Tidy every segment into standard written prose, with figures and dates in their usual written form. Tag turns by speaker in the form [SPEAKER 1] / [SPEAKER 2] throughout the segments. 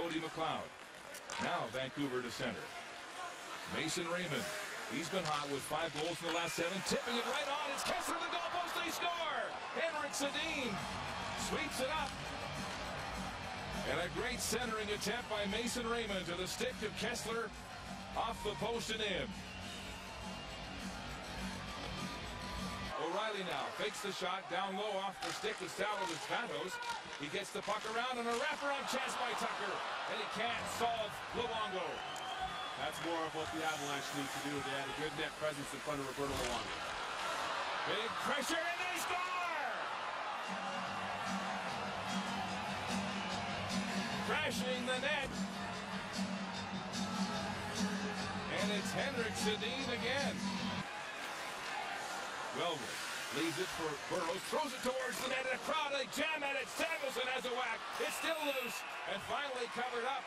[SPEAKER 1] Cody McLeod. Now Vancouver to center. Mason Raymond. He's been hot with 5 goals in the last 7. Tipping it right on. It's Kessler, the goalpost. They score. Henrik Sedin sweeps it up. And a great centering attempt by Mason Raymond to the stick of Kessler. Off the post and in. O'Reilly now fakes the shot down low off the stick of Salvador Santos. He gets the puck around and a wraparound chance by Tucker. And he can't solve Luongo.
[SPEAKER 2] That's more of what the Avalanche need to do. They had a good net presence in front of Roberto Luongo.
[SPEAKER 1] Big pressure and they score! Crashing the net. And it's Henrik Sedin again. Wellwood leaves it for Burrows, throws it towards the net, and a crowd, they jam at it. Samuelson has a whack. It's still loose and finally covered up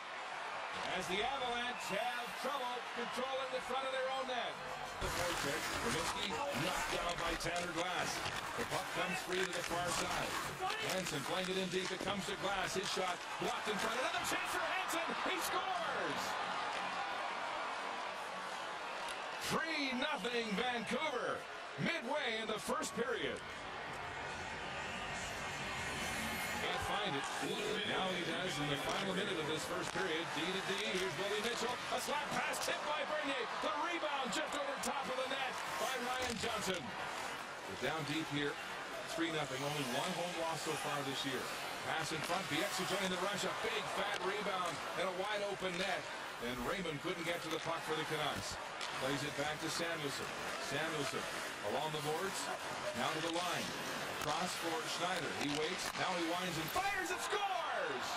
[SPEAKER 1] as the Avalanche have trouble controlling the front of their own net. The forecheck, Trubisky knocked down by Tanner Glass. The puck comes free to the far side. Hansen playing it in deep. It comes to Glass. His shot blocked in front. Another chance for Hansen. He scores! 3-0 Vancouver. Midway in the first period. Can't find it. Now he does in the final minute of this first period. D to D. Here's Willie Mitchell. A slap pass tipped by Bernier. The rebound just over top of the net by Ryan Johnson. We're down deep here. 3-0. Only 1 home loss so far this year. Pass in front. Bieksa joining the rush. A big fat rebound and a wide open net. And Raymond couldn't get to the puck for the Canucks. Plays it back to Samuelson. Samuelson along the boards. Now to the line. Cross for Schneider. He waits. Now he winds and fires and scores!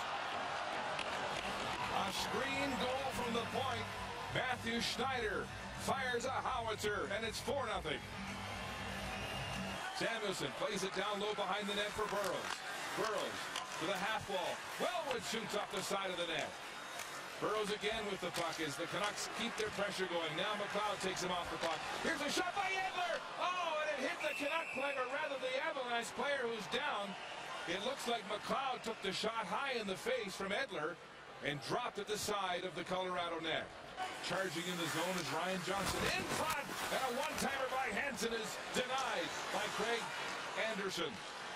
[SPEAKER 1] A screen goal from the point. Matthew Schneider fires a howitzer, and it's 4-0. Samuelson plays it down low behind the net for Burrows. Burrows to the half wall. Wellwood shoots off the side of the net. Burrows again with the puck as the Canucks keep their pressure going. Now McLeod takes him off the puck. Here's a shot by Edler. Oh, and it hit the Canuck player, or rather the Avalanche player who's down. It looks like McLeod took the shot high in the face from Edler and dropped at the side of the Colorado net. Charging in the zone is Ryan Johnson in front, and a one-timer by Hansen is denied by Craig Anderson.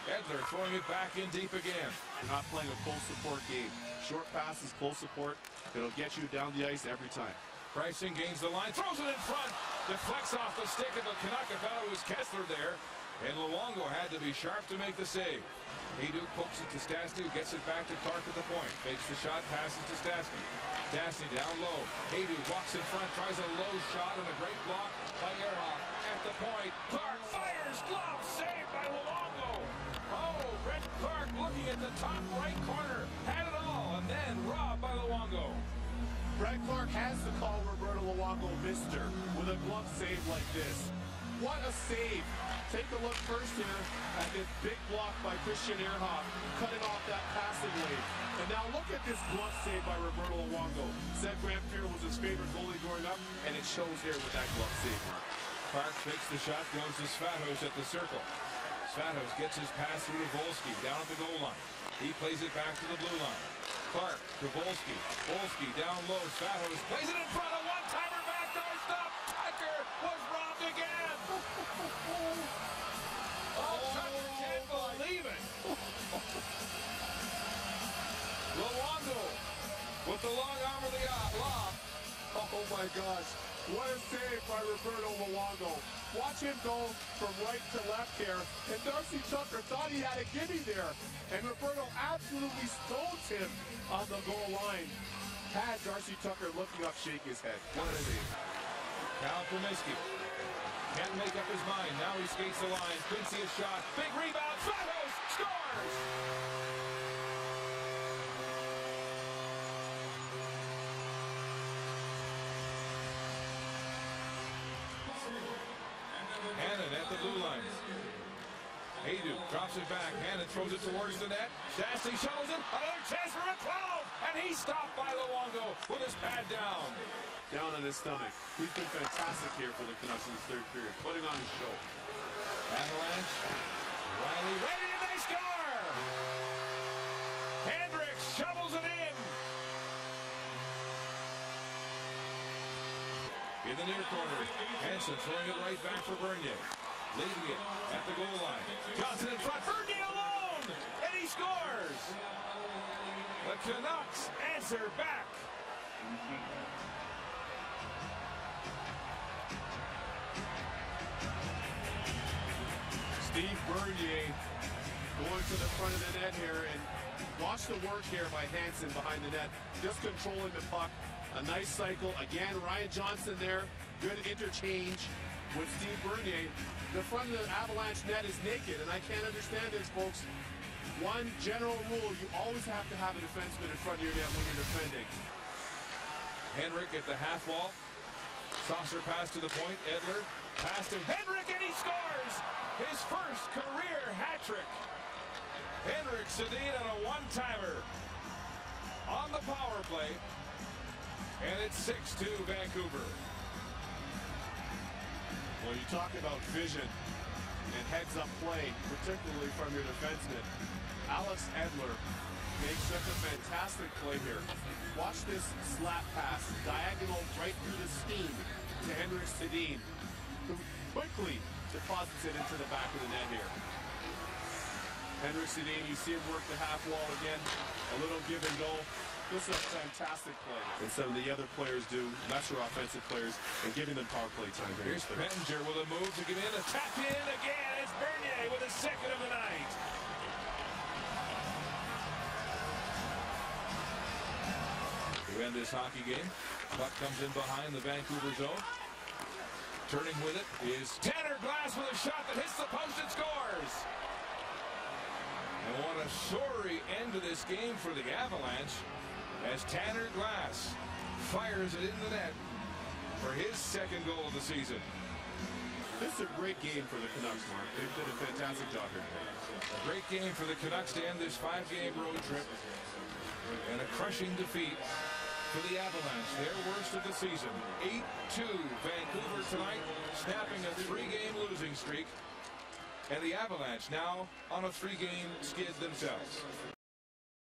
[SPEAKER 1] Edler throwing it back in deep again.
[SPEAKER 2] You're not playing a full support game. Short passes, close support. It'll get you down the ice every time.
[SPEAKER 1] Pricing gains the line, throws it in front, deflects off the stick of the Canuck. I thought it was Kessler there, and Luongo had to be sharp to make the save. Hejduk pokes it to Stastny, who gets it back to Clark at the point. Fakes the shot, passes to Stastny. Stastny down low. Hejduk walks in front, tries a low shot, and a great block by Ehrhoff at the point. Clark fires, glove, saved by Luongo. Oh, Brent Clark looking at the top right corner, had it all, and then robbed by Luongo.
[SPEAKER 2] Brent Clark has to call Roberto Luongo Mister with a glove save like this. What a save. Take a look first here at this big block by Christian Ehrhoff, cutting off that passing lane. And now look at this glove save by Roberto Luongo. Said Grant Fuhr was his favorite goalie growing up, and it shows here with that glove save.
[SPEAKER 1] Clark takes the shot, goes to Svatos at the circle. Svatos gets his pass through to Volsky down at the goal line. He plays it back to the blue line. Clark to Volsky. Volsky down low. Svatos plays it in front of one-timer backdoor stop. Tucker was robbed again. Oh, Tucker can't believe it. Luongo with the long arm of the lob.
[SPEAKER 2] Oh my gosh. What a save by Roberto Luongo. Watch him go from right to left here. And Darcy Tucker thought he had a gimme there. And Roberto absolutely stones him on the goal line. Had Darcy Tucker looking up, shake his head.
[SPEAKER 1] What a save. Cal Comiskey can't make up his mind. Now he skates the line. Couldn't see a shot. Big rebound. Svatos scores! Hannon at the blue line. Hejduk drops it back. Hannon throws it towards the net. Stastny shovels it. Another chance for McLeod. And he's stopped by Luongo with his pad down.
[SPEAKER 2] Down on his stomach. He's been fantastic here for the Canucks in the third period. Putting on his show.
[SPEAKER 1] Avalanche. Riley ready, and they score! Hendricks shovels it in. the near corner. Hansen throwing it right back for Bernier. Leaving it at the goal line. Johnson in front. Bernier alone! And he scores! The Canucks answer back.
[SPEAKER 2] Steve Bernier going to the front of the net here, and watch the work here by Hansen behind the net, just controlling the puck. A nice cycle. Again, Ryan Johnson there. Good interchange with Steve Bernier. The front of the Avalanche net is naked, and I can't understand this, folks. One general rule, you always have to have a defenseman in front of your net when you're defending.
[SPEAKER 1] Henrik at the half wall. Saucer pass to the point. Edler pass to Henrik, and he scores! His first career hat trick. Henrik Sedin on a one-timer on the power play. And it's 6-2 Vancouver.
[SPEAKER 2] Well, you talk about vision and heads-up play, particularly from your defenseman. Alex Edler makes such a fantastic play here. Watch this slap pass, diagonal right through the steam to Henrik Sedin, who quickly deposits it into the back of the net here. Henrik Sedin, you see him work the half wall again, a little give and go. This is a fantastic play. And some of the other players do, lesser offensive players, and giving them power play time.
[SPEAKER 1] Here's Pettinger with a move to get in. A tap in again. It's Bernier with his second of the night. To end this hockey game, puck comes in behind the Vancouver zone. Turning with it is Tanner Glass with a shot that hits the post and scores. And what a sorry end to this game for the Avalanche, as Tanner Glass fires it in the net for his second goal of the season.
[SPEAKER 2] This is a great game for the Canucks, Mark. They've done a fantastic job here.
[SPEAKER 1] A great game for the Canucks to end this 5-game road trip. And a crushing defeat for the Avalanche, their worst of the season. 8-2 Vancouver tonight, snapping a 3-game losing streak. And the Avalanche now on a 3-game skid themselves.